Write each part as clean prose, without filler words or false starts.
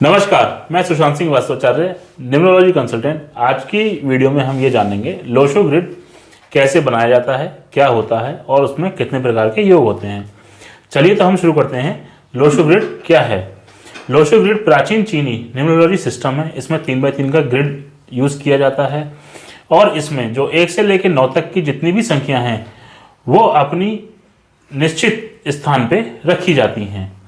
नमस्कार, मैं Sushant Singh वास्तवाचार्य, numerology consultant. आज की वीडियो में हम ये जानेंगे लोशो ग्रिड कैसे बनाया जाता है, क्या होता है और उसमें कितने प्रकार के योग होते हैं। चलिए तो हम शुरू करते हैं। लोशो ग्रिड क्या है? लोशो ग्रिड प्राचीन चीनी न्यूमरोलॉजी सिस्टम है। इसमें 3x3 का ग्रिड यूज़ किया जाता है और इसमें जो 1 से लेकर 9 तक की जितनी भी संख्या हैं वो अपनी निश्चित स्थान पे रखी जाती हैं।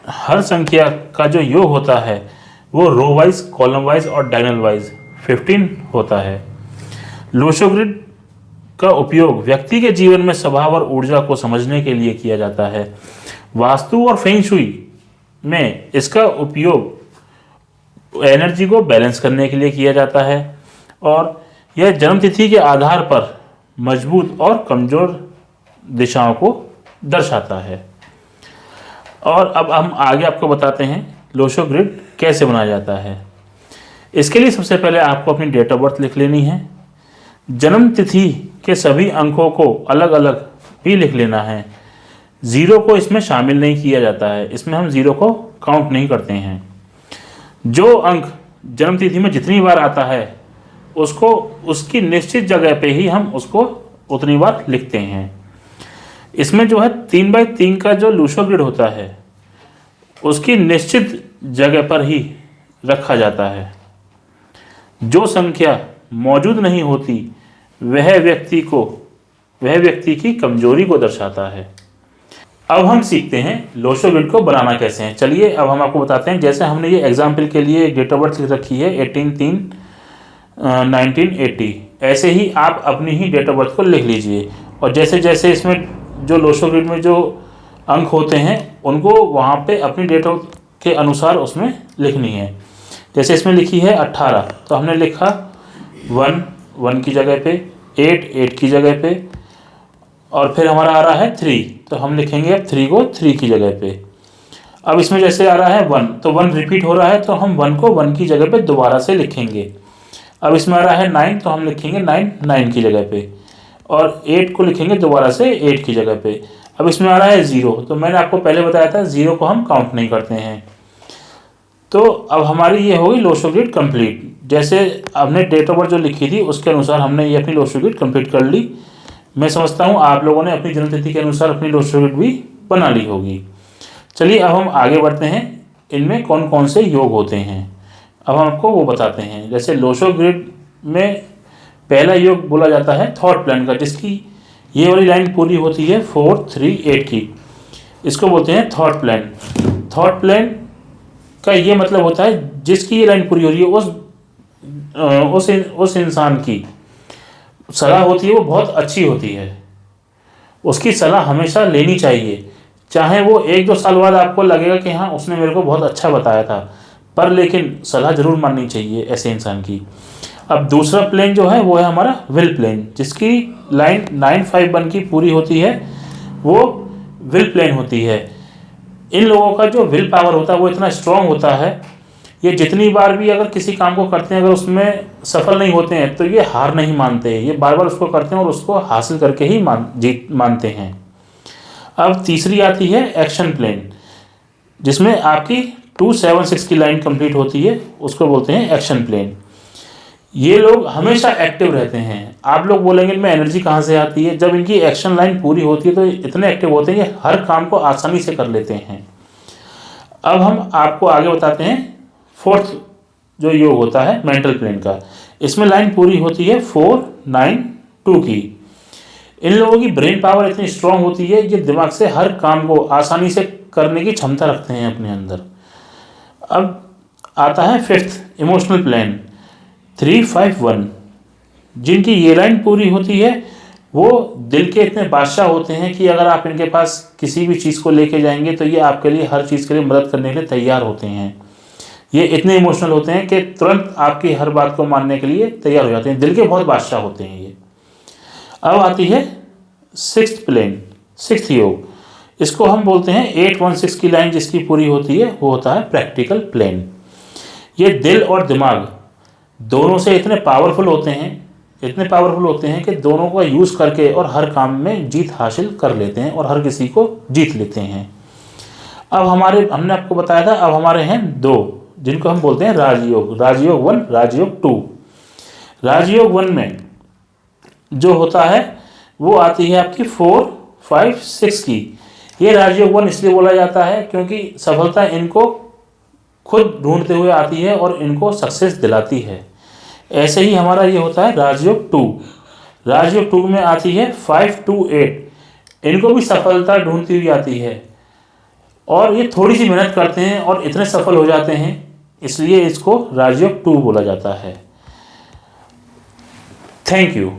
हर संख्या का जो योग होता है वो रो वाइज, कॉलम वाइज और डायगोनल वाइज 15 होता है। लोशो ग्रिड का उपयोग व्यक्ति के जीवन में स्वभाव और ऊर्जा को समझने के लिए किया जाता है। वास्तु और फेंग शुई में इसका उपयोग एनर्जी को बैलेंस करने के लिए किया जाता है और यह जन्मतिथि के आधार पर मजबूत और कमजोर दिशाओं को दर्शाता है। और अब हम आगे आपको बताते हैं लोशो ग्रिड कैसे बनाया जाता है। इसके लिए सबसे पहले आपको अपनी डेट ऑफ बर्थ लिख लेनी है। जन्म तिथि के सभी अंकों को अलग अलग भी लिख लेना है। ज़ीरो को इसमें शामिल नहीं किया जाता है, इसमें हम ज़ीरो को काउंट नहीं करते हैं। जो अंक जन्म तिथि में जितनी बार आता है उसको उसकी निश्चित जगह पे ही हम उसको उतनी बार लिखते हैं। इसमें जो है 3x3 का जो लोशो ग्रिड होता है उसकी निश्चित जगह पर ही रखा जाता है। जो संख्या मौजूद नहीं होती वह व्यक्ति की कमजोरी को दर्शाता है। अब हम सीखते हैं लोशो ग्रिड को बनाना कैसे है। चलिए अब हम आपको बताते हैं। जैसे हमने ये एग्जाम्पल के लिए डेट ऑफ बर्थ लिख रखी है 18/3/1980, ऐसे ही आप अपनी ही डेट ऑफ बर्थ को लिख लीजिए और जैसे जैसे इसमें जो लोशो ग्रिड में जो अंक होते हैं उनको वहाँ पे अपनी डेट ऑफ के अनुसार उसमें लिखनी है। जैसे इसमें लिखी है 18, तो हमने लिखा 1 की जगह पे, 8 की जगह पे और फिर हमारा आ रहा है 3, तो हम लिखेंगे अब 3 को 3 की जगह पे। अब इसमें जैसे आ रहा है 1, तो 1 रिपीट हो रहा है तो हम 1 को 1 की जगह पे दोबारा से लिखेंगे। अब इसमें आ रहा है 9, तो हम लिखेंगे 9 की जगह पे और 8 को लिखेंगे दोबारा से 8 की जगह पे। अब इसमें आ रहा है 0, तो मैंने आपको पहले बताया था 0 को हम काउंट नहीं करते हैं। तो अब हमारी ये होगी लोशो ग्रिड कंप्लीट। जैसे हमने डेट ऑफ बर्थ जो लिखी थी उसके अनुसार हमने ये अपनी लोशो ग्रिड कंप्लीट कर ली। मैं समझता हूँ आप लोगों ने अपनी जन्मतिथि के अनुसार अपनी लोशो ग्रिड भी बना ली होगी। चलिए अब हम आगे बढ़ते हैं। इनमें कौन कौन से योग होते हैं अब हम आपको वो बताते हैं। जैसे लोशो ग्रिड में पहला योग बोला जाता है थॉट प्लान का, जिसकी ये वाली लाइन पूरी होती है 4, 3, 8 की। इसको बोलते हैं थॉट प्लान। थॉट प्लान का ये मतलब होता है जिसकी ये लाइन पूरी हो रही है उस इंसान की सलाह होती है वो बहुत अच्छी होती है। उसकी सलाह हमेशा लेनी चाहिए, चाहे वो 1-2 साल बाद आपको लगेगा कि हाँ उसने मेरे को बहुत अच्छा बताया था, पर लेकिन सलाह जरूर माननी चाहिए ऐसे इंसान की। अब दूसरा प्लेन जो है वो है हमारा विल प्लेन, जिसकी लाइन 951 की पूरी होती है, वो विल प्लेन होती है। इन लोगों का जो विल पावर होता है वो इतना स्ट्रांग होता है, ये जितनी बार भी अगर किसी काम को करते हैं अगर उसमें सफल नहीं होते हैं तो ये हार नहीं मानते, ये बार बार उसको करते हैं और उसको हासिल करके ही जीत मानते हैं। अब तीसरी आती है एक्शन प्लेन, जिसमें आपकी 276 की लाइन कंप्लीट होती है, उसको बोलते हैं एक्शन प्लेन। ये लोग हमेशा एक्टिव रहते हैं। आप लोग बोलेंगे इनमें एनर्जी कहाँ से आती है? जब इनकी एक्शन लाइन पूरी होती है तो इतने एक्टिव होते हैं कि हर काम को आसानी से कर लेते हैं। अब हम आपको आगे बताते हैं फोर्थ जो योग होता है मेंटल प्लेन का। इसमें लाइन पूरी होती है 4, 9, 2 की। इन लोगों की ब्रेन पावर इतनी स्ट्रांग होती है, ये दिमाग से हर काम को आसानी से करने की क्षमता रखते हैं अपने अंदर। अब आता है फिफ्थ इमोशनल प्लेन 351, जिनकी ये लाइन पूरी होती है वो दिल के इतने बादशाह होते हैं कि अगर आप इनके पास किसी भी चीज़ को लेके जाएंगे तो ये आपके लिए हर चीज़ के लिए मदद करने के लिए तैयार होते हैं। ये इतने इमोशनल होते हैं कि तुरंत आपकी हर बात को मानने के लिए तैयार हो जाते हैं। दिल के बहुत बादशाह होते हैं ये। अब आती है सिक्स्थ प्लेन, सिक्स्थ योग। इसको हम बोलते हैं 816 की लाइन जिसकी पूरी होती है वो होता है प्रैक्टिकल प्लेन। ये दिल और दिमाग दोनों से इतने पावरफुल होते हैं कि दोनों का यूज़ करके और हर काम में जीत हासिल कर लेते हैं और हर किसी को जीत लेते हैं। अब हमने आपको बताया था, अब हमारे हैं दो जिनको हम बोलते हैं राजयोग, राजयोग 1, राजयोग 2। राजयोग 1 में जो होता है वो आती है आपकी 4, 5, 6 की। ये राजयोग 1 इसलिए बोला जाता है क्योंकि सफलता इनको खुद ढूंढते हुए आती है और इनको सक्सेस दिलाती है। ऐसे ही हमारा ये होता है राजयोग 2। राजयोग 2 में आती है 5 to 8, इनको भी सफलता ढूंढती हुई आती है और ये थोड़ी सी मेहनत करते हैं और इतने सफल हो जाते हैं, इसलिए इसको राजयोग 2 बोला जाता है। Thank you.